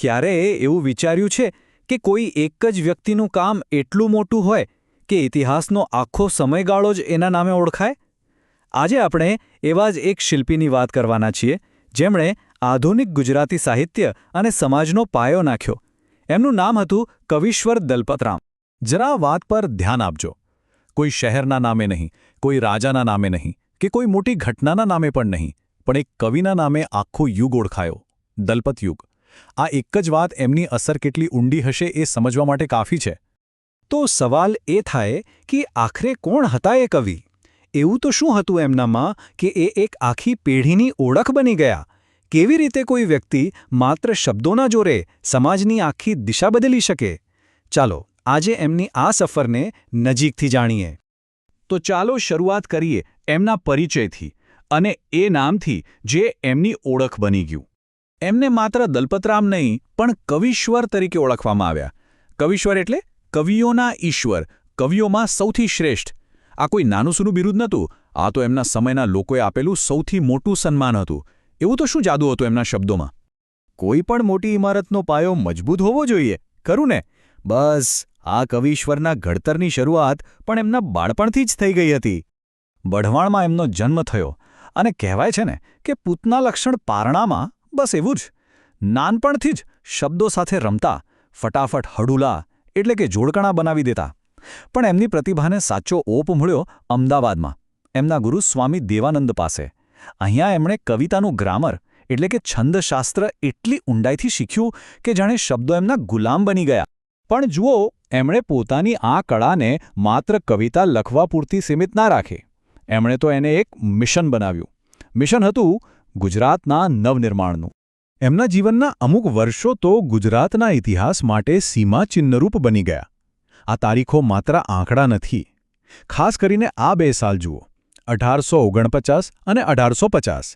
ક્યારેય એવું વિચાર્યું છે કે કોઈ એક જ વ્યક્તિનું કામ એટલું મોટું હોય કે ઇતિહાસનો આખો સમયગાળો જ એના નામે ઓળખાય? આજે આપણે એવા જ એક શિલ્પીની વાત કરવાના છીએ જેમણે આધુનિક ગુજરાતી સાહિત્ય અને સમાજનો પાયો નાખ્યો. એમનું નામ હતું કવિશ્વર દલપતરામ. જરા વાત પર ધ્યાન આપજો. કોઈ શહેરના નામે નહીં, કોઈ રાજાના નામે નહીં, કે કોઈ મોટી ઘટનાના નામે પણ નહીં, પણ એક કવિના નામે આખો યુગ ઓળખાયો, દલપત યુગ. આ એક જ વાત એમની અસર કેટલી ઊંડી હશે એ સમજવા માટે કાફી છે. તો સવાલ એ થાય કે આખરે કોણ હતા એ કવિ? એવું તો શું હતું એમનામાં કે એ એક આખી પેઢીની ઓળખ બની ગયા? કેવી રીતે કોઈ વ્યક્તિ માત્ર શબ્દોના જોરે સમાજની આખી દિશા બદલી શકે? ચાલો આજે એમની આ સફરને નજીકથી જાણીએ. તો ચાલો શરૂઆત કરીએ એમના પરિચયથી અને એ નામથી જે એમની ઓળખ બની ગયું. એમને માત્ર દલપતરામ નહીં પણ કવિશ્વર તરીકે ઓળખવામાં આવ્યા. કવિશ્વર એટલે કવિઓના ઈશ્વર, કવિઓમાં સૌથી શ્રેષ્ઠ. આ કોઈ નાનું સૂનું બિરુદ નહોતું, આ તો એમના સમયના લોકોએ આપેલું સૌથી મોટું સન્માન હતું. એવું તો શું જાદુ હતું એમના શબ્દોમાં? કોઈ પણ મોટી ઇમારતનો પાયો મજબૂત હોવો જોઈએ, ખરું ને? બસ આ કવિશ્વરના ઘડતરની શરૂઆત પણ એમના બાળપણથી જ થઈ ગઈ હતી. બઢવાણમાં એમનો જન્મ થયો અને કહેવાય છે ને કે પૂતના લક્ષણ પારણામાં. બસ એવું જ. નાનપણથી જ શબ્દો સાથે રમતા, ફટાફટ હડુલા એટલે કે જોડકણા બનાવી દેતા. પણ એમની પ્રતિભાને સાચો ઓપ મળ્યો અમદાવાદમાં, એમના ગુરુ સ્વામી દેવાનંદ પાસે. અહીંયા એમણે કવિતાનું ગ્રામર એટલે કે છંદશાસ્ત્ર એટલી ઊંડાઈથી શીખ્યું કે જાણે શબ્દો એમના ગુલામ બની ગયા. પણ જુઓ, એમણે પોતાની આ કળાને માત્ર કવિતા લખવા પૂરતી સીમિત ના રાખી. એમણે તો એને એક મિશન બનાવ્યું. મિશન હતું ગુજરાતના નવનિર્માણનું. એમના જીવનના અમુક વર્ષો તો ગુજરાતના ઇતિહાસ માટે સીમાચિહ્નરૂપ બની ગયા. આ તારીખો માત્ર આંકડા નથી. ખાસ કરીને આ 2 સાલ જુઓ, 1849 અને 1850.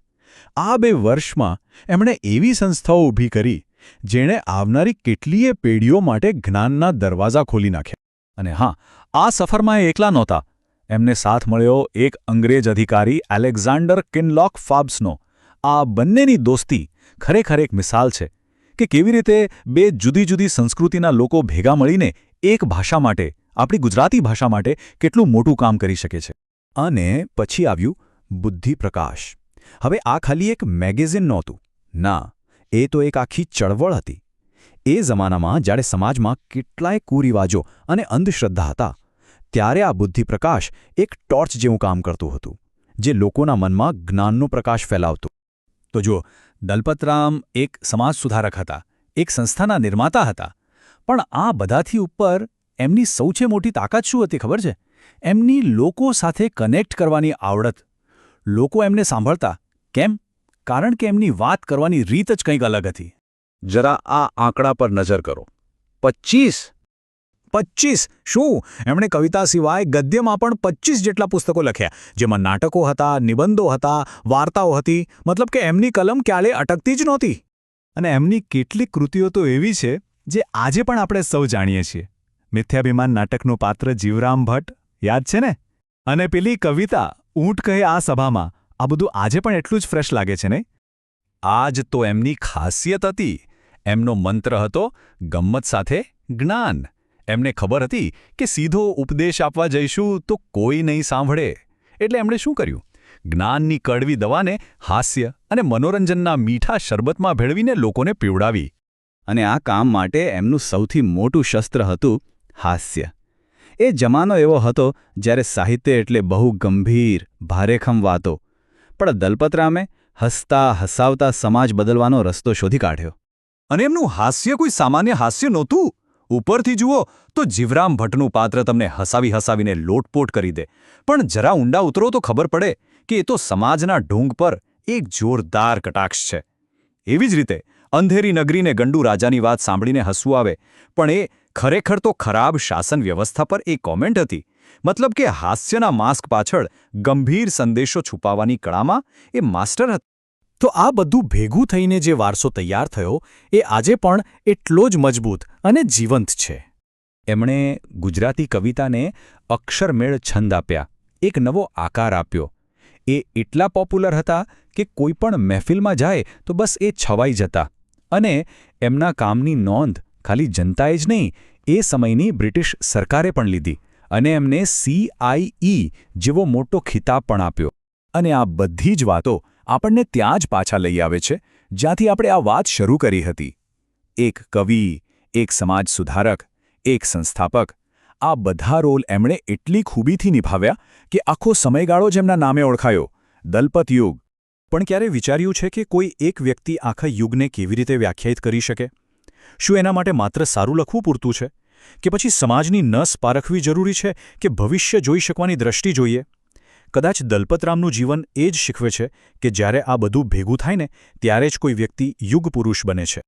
આ 2 વર્ષમાં એમણે એવી સંસ્થાઓ ઊભી કરી જેણે આવનારી કેટલીય પેઢીઓ માટે જ્ઞાનના દરવાજા ખોલી નાખ્યા. અને હા, આ સફરમાં એ એકલા નહોતા. એમને સાથ મળ્યો એક અંગ્રેજ અધિકારી એલેક્ઝાન્ડર કિનલોક ફાબ્સનો. આ બંનેની દોસ્તી ખરેખર એક મિસાલ છે કે કેવી રીતે 2 જુદી જુદી સંસ્કૃતિના લોકો ભેગા મળીને એક ભાષા માટે, આપણી ગુજરાતી ભાષા માટે કેટલું મોટું કામ કરી શકે છે. અને પછી આવ્યું બુદ્ધિપ્રકાશ. હવે આ ખાલી એક મેગેઝિન નહોતું. ના, એ તો એક આખી ચળવળ હતી. એ જમાનામાં જ્યારે સમાજમાં કેટલાય કુરિવાજો અને અંધશ્રદ્ધા હતા, ત્યારે આ બુદ્ધિપ્રકાશ એક ટોર્ચ જેવું કામ કરતું હતું, જે લોકોના મનમાં જ્ઞાનનો પ્રકાશ ફેલાવતું. તો જુઓ, દલપતરામ એક સમાજ સુધારક હતા, એક સંસ્થાના નિર્માતા હતા. પણ આ બધાથી ઉપર એમની સૌથી મોટી તાકાત શું હતી ખબર છે? એમની લોકો સાથે કનેક્ટ કરવાની આવડત. લોકો એમને સાંભળતા. કેમ? કારણ કે એમની વાત કરવાની રીત જ કંઈક અલગ હતી. જરા આ આંકડા પર નજર કરો. 25 શું? એમણે કવિતા સિવાય ગદ્યમાં પણ 25 જેટલા પુસ્તકો લખ્યા, જેમાં નાટકો હતા, નિબંધો હતા, વાર્તાઓ હતી. મતલબ કે એમની કલમ ક્યારે અટકતી જ નહોતી. અને એમની કેટલીક કૃતિઓ તો એવી છે જે આજે પણ આપણે સૌ જાણીએ છીએ. મિથ્યાભિમાન નાટકનું પાત્ર જીવરામ ભટ્ટ, યાદ છે ને? અને પેલી કવિતા ઊંટ કહે આ સભામાં. આ બધું આજે પણ એટલું જ ફ્રેશ લાગે છે, નહીં? આ જ તો એમની ખાસિયત હતી. એમનો મંત્ર હતો ગમ્મત સાથે જ્ઞાન. એમને ખબર હતી કે સીધો ઉપદેશ આપવા જઈશું તો કોઈ નહીં સાંભળે. એટલે એમણે શું કર્યું? જ્ઞાનની કડવી દવાને હાસ્ય અને મનોરંજનના મીઠા શરબતમાં ભેળવીને લોકોને પીવડાવી. અને આ કામ માટે એમનું સૌથી મોટું શસ્ત્ર હતું હાસ્ય. એ જમાનો એવો હતો જ્યારે સાહિત્ય એટલે બહુ ગંભીર, ભારેખમ વાતો. પણ દલપતરામે હસતા હસાવતા સમાજ બદલવાનો રસ્તો શોધી કાઢ્યો. અને એમનું હાસ્ય કોઈ સામાન્ય હાસ્ય નહોતું. ઉપરથી જુઓ તો જીવરામ ભટ્ટનું પાત્ર તમને હસાવીને લોટપોટ કરી દે. પણ જરા ઊંડા ઉતરો તો ખબર પડે કે એ તો સમાજના ઢોંગ પર એક જોરદાર કટાક્ષ છે. એવી જ રીતે અંધેરી નગરીને ગંડુ રાજાની વાત સાંભળીને હસવું આવે, પણ એ ખરેખર તો ખરાબ શાસન વ્યવસ્થા પર એ કોમેન્ટ હતી. મતલબ કે હાસ્યના માસ્ક પાછળ ગંભીર સંદેશો છુપાવવાની કળામાં એ માસ્ટર હતા. તો આ બધું ભેગું થઈને જે વારસો તૈયાર થયો એ આજે પણ એટલો જ મજબૂત અને જીવંત છે. એમણે ગુજરાતી કવિતાને અક્ષરમેળ છંદ આપ્યા, એક નવો આકાર આપ્યો. એ એટલા પોપ્યુલર હતા કે કોઈ પણ મહેફિલમાં જાય તો બસ એ છવાઈ જતા. અને એમના કામની નોંધ ખાલી જનતાએ જ નહીં, એ સમયની બ્રિટિશ સરકારે પણ લીધી અને એમને CIE જેવો મોટો ખિતાબ પણ આપ્યો. અને આ બધી જ વાતો આપણને ત્યાં જ પાછા લઈ આવે છે જ્યાંથી આપણે આ વાત શરૂ કરી હતી. એક કવિ, એક સમાજ સુધારક, એક સંસ્થાપક, આ બધા રોલ એમણે એટલી ખૂબીથી નિભાવ્યા કે આખો સમયગાળો જ એમના નામે ઓળખાયો, દલપત યુગ. પણ ક્યારે વિચાર્યું છે કે કોઈ એક વ્યક્તિ આખા યુગને કેવી રીતે વ્યાખ્યાયિત કરી શકે? શું એના માટે માત્ર સારું લખવું પૂરતું છે? કે પછી સમાજની નસ પારખવી જરૂરી છે કે ભવિષ્ય જોઈ શકવાની દ્રષ્ટિ જોઈએ? કદાચ દલપતરામનું જીવન એ જ શીખવે છે કે જ્યારે આ બધું ભેગું થાય ને ત્યારે જ કોઈ વ્યક્તિ યુગ પુરુષ બને છે.